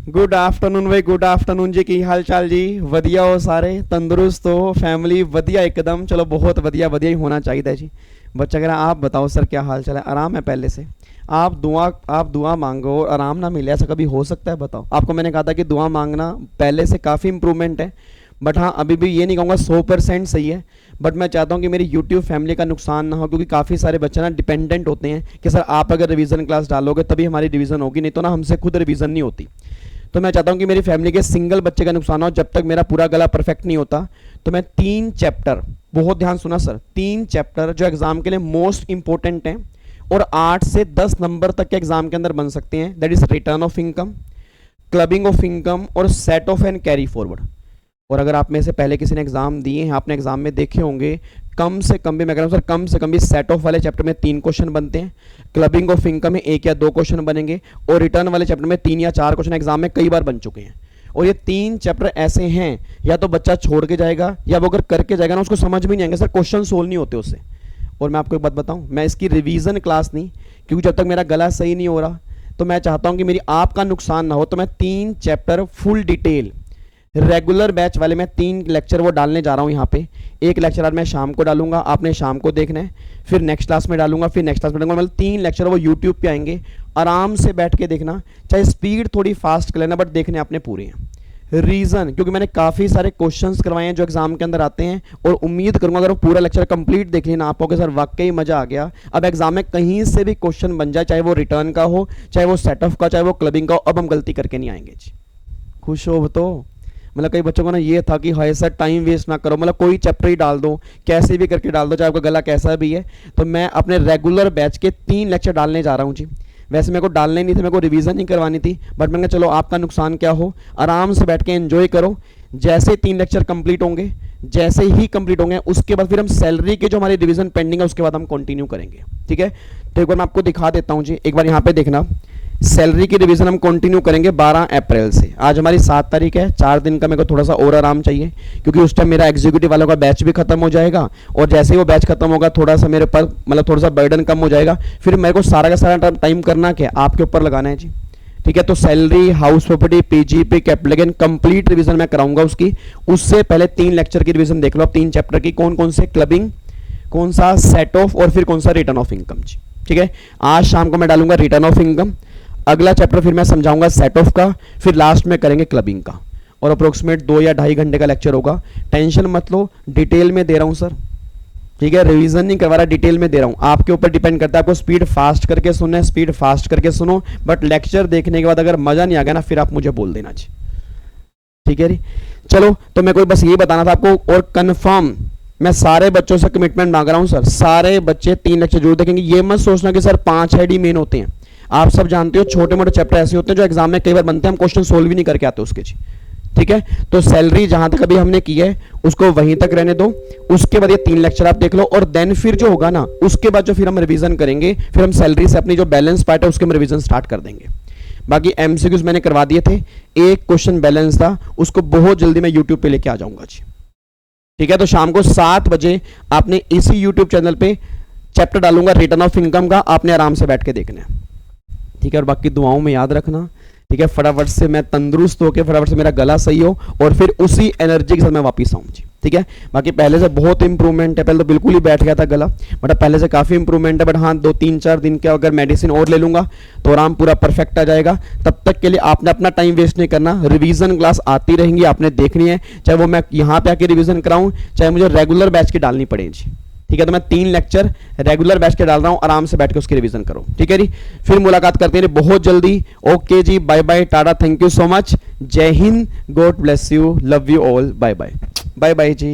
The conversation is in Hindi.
गुड आफ्टरनून भाई, गुड आफ्टरनून जी। की हाल चाल जी? ਵਧੀਆ ਹੋ ਸਾਰੇ? तंदुरुस्त हो? फैमिली ਵਧੀਆ एकदम? चलो बहुत बढ़िया, बढ़िया ही होना चाहिए जी। बच्चा कह रहा आप बताओ सर क्या हाल चाल है? आराम है पहले से? आप दुआ मांगो और आराम ना मिले, ऐसा कभी हो सकता है? बताओ। आपको मैंने कहा था कि दुआ मांगना, पहले से काफ़ी इंप्रूवमेंट है। बट हाँ, अभी भी ये नहीं कहूँगा 100% सही है। बट मैं चाहता हूँ कि मेरी यूट्यूब फैमिली का नुकसान ना हो, क्योंकि काफ़ी सारे बच्चे ना डिपेंडेंट होते हैं कि सर आप अगर रिवीजन क्लास डालोगे तभी हमारी रिवीजन होगी, नहीं तो ना हमसे खुद रिवीजन नहीं होती। तो मैं चाहता हूँ कि मेरी फैमिली के सिंगल बच्चे का नुकसान हो जब तक मेरा पूरा गला परफेक्ट नहीं होता। तो मैं 3 चैप्टर, बहुत ध्यान सुना सर, 3 चैप्टर जो एग्जाम के लिए मोस्ट इंपॉर्टेंट हैं और 8 से 10 नंबर तक के एग्जाम के अंदर बन सकते हैं, that is return of income, clubbing of income और set off and carry forward. और अगर आप में से पहले किसी ने एग्जाम दिए हैं, आपने एग्जाम में देखे होंगे, कम से कम भी मैं कह रहा हूँ सर, कम से कम भी सेट ऑफ वाले चैप्टर में 3 क्वेश्चन बनते हैं, क्लबिंग ऑफ इनकम में 1 या 2 क्वेश्चन बनेंगे और रिटर्न वाले चैप्टर में 3 या 4 क्वेश्चन एग्जाम में कई बार बन चुके हैं। और ये 3 चैप्टर ऐसे हैं, या तो बच्चा छोड़ के जाएगा या वो अगर करके जाएगा ना उसको समझ भी नहीं आएंगे सर, क्वेश्चन सोल्व नहीं होते उससे। और मैं आपको एक बात बताऊं, मैं इसकी रिवीजन क्लास नहीं, क्योंकि जब तक मेरा गला सही नहीं हो रहा तो मैं चाहता हूं कि मेरी आपका नुकसान ना हो, तो मैं 3 chapter full detail regular batch वाले में 3 लेक्चर वो डालने जा रहा हूँ यहाँ पे। एक लेक्चर आज मैं शाम को डालूंगा, आपने शाम को देखना है, फिर नेक्स्ट क्लास में डालूंगा, फिर नेक्स्ट क्लास में डालूंगा, मतलब 3 लेक्चर वो यूट्यूब पे आएंगे। आराम से बैठ के देखना, चाहे स्पीड थोड़ी फास्ट कर लेना, बट देखने आपने पूरे हैं। रीज़न, क्योंकि मैंने काफ़ी सारे क्वेश्चंस करवाए हैं जो एग्जाम के अंदर आते हैं, और उम्मीद करूंगा अगर वो पूरा लेक्चर कंप्लीट देख लेना आप कहोगे सर वाकई मज़ा आ गया, अब एग्जाम में कहीं से भी क्वेश्चन बन जाए, चाहे वो रिटर्न का हो, चाहे वो सेट ऑफ का, चाहे वो क्लबिंग का हो, अब हम गलती करके नहीं आएंगे जी। खुश हो तो? मतलब कई बच्चों को ना ये था कि हाय सर टाइम वेस्ट ना करो, मतलब कोई चैप्टर ही डाल दो, कैसे भी करके डाल दो, चाहे आपका गला कैसा भी है। तो मैं अपने रेगुलर बैच के 3 लेक्चर डालने जा रहा हूँ जी। वैसे मेरे को डालने नहीं थे, मेरे को रिवीजन नहीं करवानी थी, बट मैंने कहा चलो आपका नुकसान क्या हो, आराम से बैठ के एंजॉय करो। जैसे 3 लेक्चर कंप्लीट होंगे, जैसे ही कंप्लीट होंगे उसके बाद फिर हम सैलरी के जो हमारी रिवीजन पेंडिंग है उसके बाद हम कंटिन्यू करेंगे, ठीक है? तो एक बार मैं आपको दिखा देता हूँ जी, एक बार यहाँ पे देखना। सैलरी की रिवीजन हम कंटिन्यू करेंगे 12 अप्रैल से। आज हमारी 7 तारीख है, 4 दिन का मेरे को थोड़ा सा और आराम चाहिए, क्योंकि उस टाइम मेरा एग्जीक्यूटिव वालों का बैच भी खत्म हो जाएगा, और जैसे ही वो बैच खत्म होगा थोड़ा सा मेरे पर मतलब थोड़ा सा बर्डन कम हो जाएगा, फिर मेरे को सारा का सारा टाइम करना क्या आपके ऊपर लगाना है जी, ठीक है? तो salary, house property, PGBP, capital complete revision मैं कराऊंगा उसकी। उससे पहले 3 लेक्चर की रिवीजन देख लो आप, 3 चैप्टर की, कौन कौन से, क्लबिंग, कौन सा सेट ऑफ, और फिर कौन सा रिटर्न ऑफ इनकम जी, ठीक है? आज शाम को मैं डालूंगा रिटर्न ऑफ इनकम, अगला चैप्टर फिर मैं समझाऊंगा सेट ऑफ का, फिर लास्ट में करेंगे क्लबिंग का, और अप्रोक्सीमेट 2 या 2.5 घंटे का लेक्चर होगा। टेंशन मत लो, डिटेल में दे रहा हूं सर, ठीक है? रिवीजन नहीं करवा रहा, डिटेल में दे रहा हूं, आपके ऊपर डिपेंड करता है, आपको स्पीड फास्ट करके सुनना है, स्पीड फास्ट करके सुनो, बट लेक्चर देखने के बाद अगर मजा नहीं आ गया ना फिर आप मुझे बोल देना जी, ठीक है जी? चलो, तो मैं कोई बस ये बताना था आपको, और कंफर्म मैं सारे बच्चों से कमिटमेंट मांग रहा हूं सर, सारे बच्चे 3 लेक्चर जरूर देखेंगे। ये मत सोचना कि सर 5 हेड ही मेन होते हैं, आप सब जानते हो छोटे मोटे चैप्टर ऐसे होते हैं जो एग्जाम में कई बार बनते हैं, हम क्वेश्चन सोल्व भी नहीं करके आते उसके जी, ठीक है? तो सैलरी जहां तक अभी हमने की है उसको वहीं तक रहने दो, उसके बाद ये 3 लेक्चर आप देख लो, और देन फिर जो होगा ना उसके बाद जो फिर हम रिवीजन करेंगे, फिर हम सैलरी से अपनी जो बैलेंस पार्ट है उसके हम रिवीजन स्टार्ट कर देंगे। बाकी एमसीक्यूज मैंने करवा दिए थे, एक क्वेश्चन बैलेंस था, उसको बहुत जल्दी मैं यूट्यूब पे लेके आ जाऊंगा जी, ठीक है? तो शाम को 7 बजे आपने इसी यूट्यूब चैनल पे चैप्टर डालूंगा रिटर्न ऑफ इनकम का, आपने आराम से बैठ के देखना है, ठीक है? और बाकी दुआओं में याद रखना, ठीक है? फटाफट से मैं तंदुरुस्त होकर, फटाफट से मेरा गला सही हो, और फिर उसी एनर्जी के साथ मैं वापस आऊँ जी, ठीक है? बाकी पहले से बहुत इंप्रूवमेंट है, पहले तो बिल्कुल ही बैठ गया था गला, बट अब पहले से काफ़ी इंप्रूवमेंट है। बट हाँ, 2-3-4 दिन के अगर मेडिसिन और ले लूँगा तो आराम पूरा परफेक्ट आ जाएगा। तब तक के लिए आपने अपना टाइम वेस्ट नहीं करना, रिवीजन क्लास आती रहेंगी, आपने देखनी है, चाहे वो मैं यहाँ पे आके रिवीजन कराऊँ, चाहे मुझे रेगुलर बैच की डालनी पड़े जी, ठीक है? तो मैं 3 लेक्चर रेगुलर बैच के डाल रहा हूं, आराम से बैठ के उसकी रिवीजन करो, ठीक है जी? फिर मुलाकात करते हैं बहुत जल्दी। ओके जी, बाय बाय, टाटा, थैंक यू सो मच, जय हिंद, God bless you, love you all, bye bye, bye bye ji.